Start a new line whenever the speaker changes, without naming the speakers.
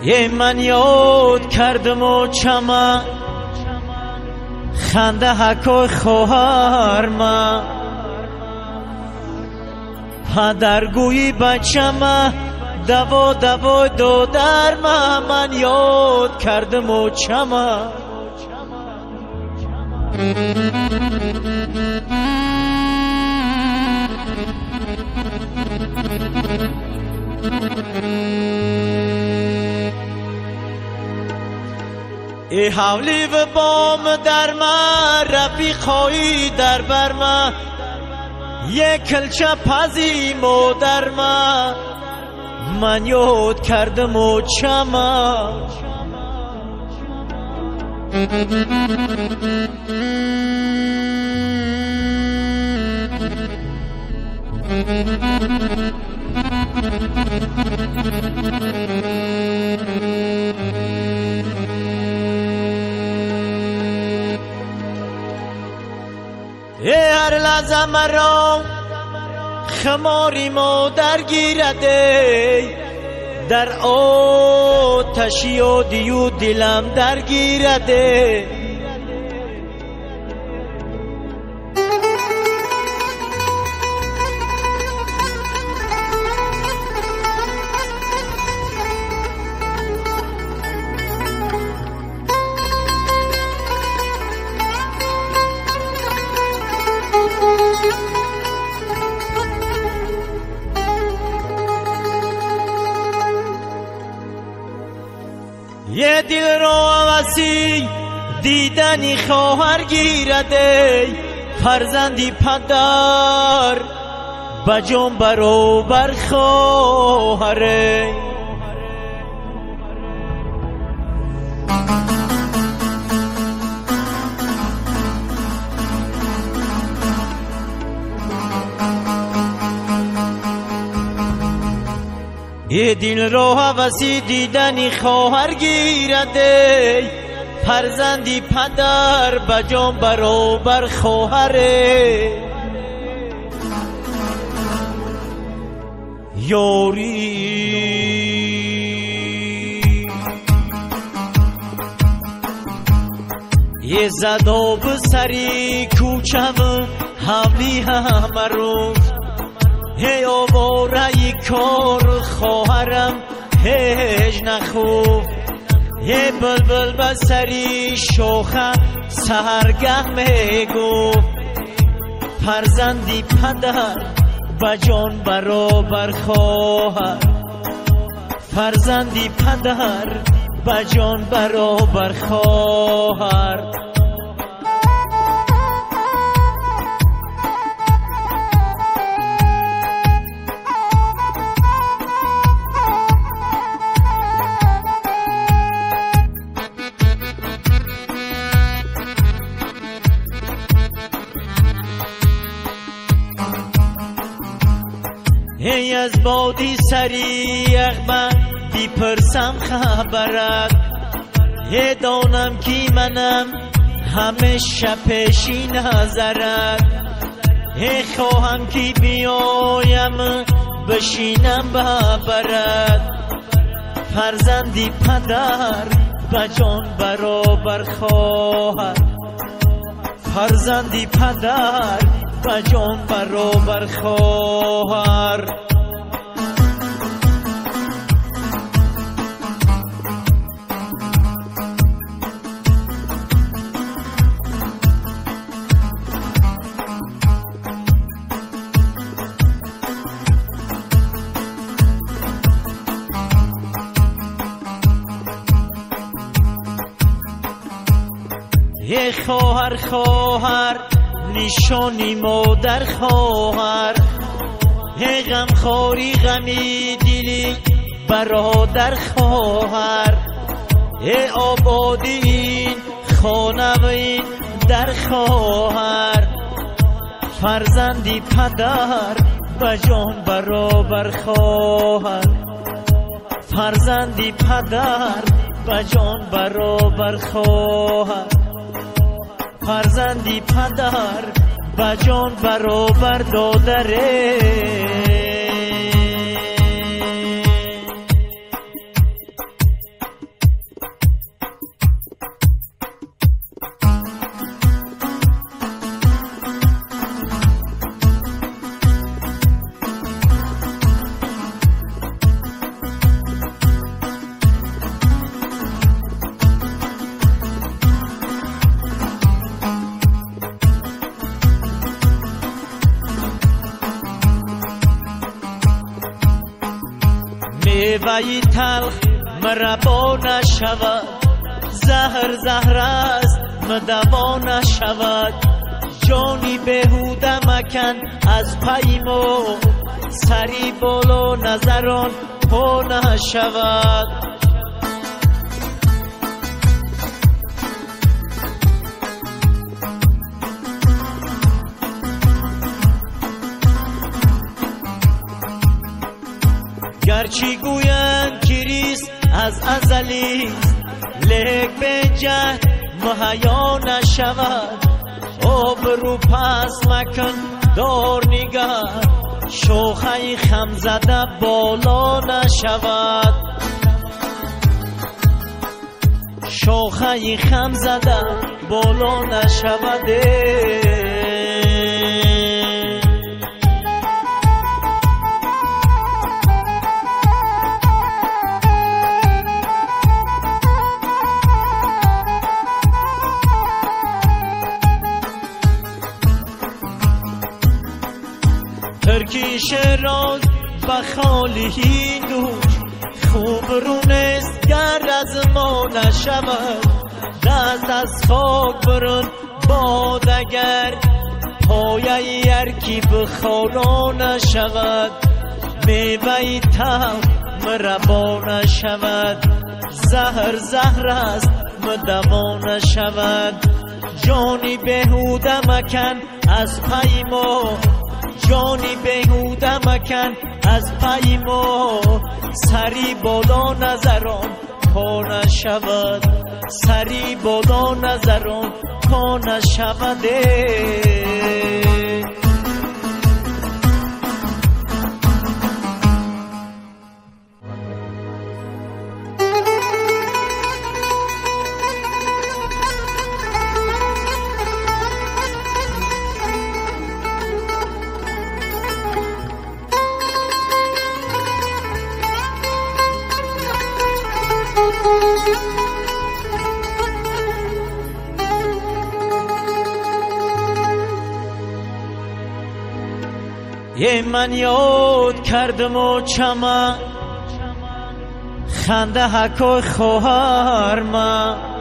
یه من یاد کردم و چما خنده حکای خواهر ما پدرگویی بچما دوا دوا دو در من یاد کردم و چما ای حولی و بام در من رفیقایی در بر من یک کلچه پزی مادر من یاد کردم و چما هر لحظه مرا خماری مادر گیرده در آتشی و دیو دلم درگیرده یه دل رو وسی دیدنی خواهر گیرده فرزندی پدر بجام برابر خواهره یه دل رو حوثی دیدنی خواهر گیرده فرزندی پدر بجام برابر خواهره یاری یه زدا به سری کوچم حولی همه روز هی آواره ی کار خواهرم هیچ نخوب یه بلبل بسری شوخه سهرگه میگفت فرزندی پدر بجان برابر خواهر فرزندی پدر بجان برابر خواهر هی از بادی سری اغمه بیپرسم خبرت هی دانم کی منم همیشه پیشی نظرت هی خواهم کی بیایم بشینم ببرت فرزندی پدر بجان برابر خواهر فرزندی پدر بجان برابر خواهر یه خواهر خواهر نشانی مادر خواهر هی غمخواری غمی دلی برادر خواهر هی آبادی این خانه و این در خواهر فرزندی پدر بجان برابر خواهر فرزندی پدر بجان برابر خواهر فرزندی پدر بجان برابر دادره میوهی تلخ مربا نشود، زهر است مدوا نشود. جانی بهوده مکن از پیمو، سری بالا نظران پا نشود. گرچی گویند کریست از ازلیست، لیک به جهد مهیا نشود. آبرو پس مکن دار نگه، شوخی خم زده بالا نشود. شوخی خم زده بالا نشود. ترکی شراز بخالی دوش، خوب رونست گر از ما نشود. دست از خاک برون بادگر، پایه یرکی بخالا نشود. میوهی تلخ مربا نشود، زهر است مدوا نشود. جانی بهوده مکن از پیمو، جانی بهوده مکن از پیمو. سری بالا نظران پا نشود، سری بالا نظران پا نشود. من یاد کردم و چمن، خنده حکای خواهر من.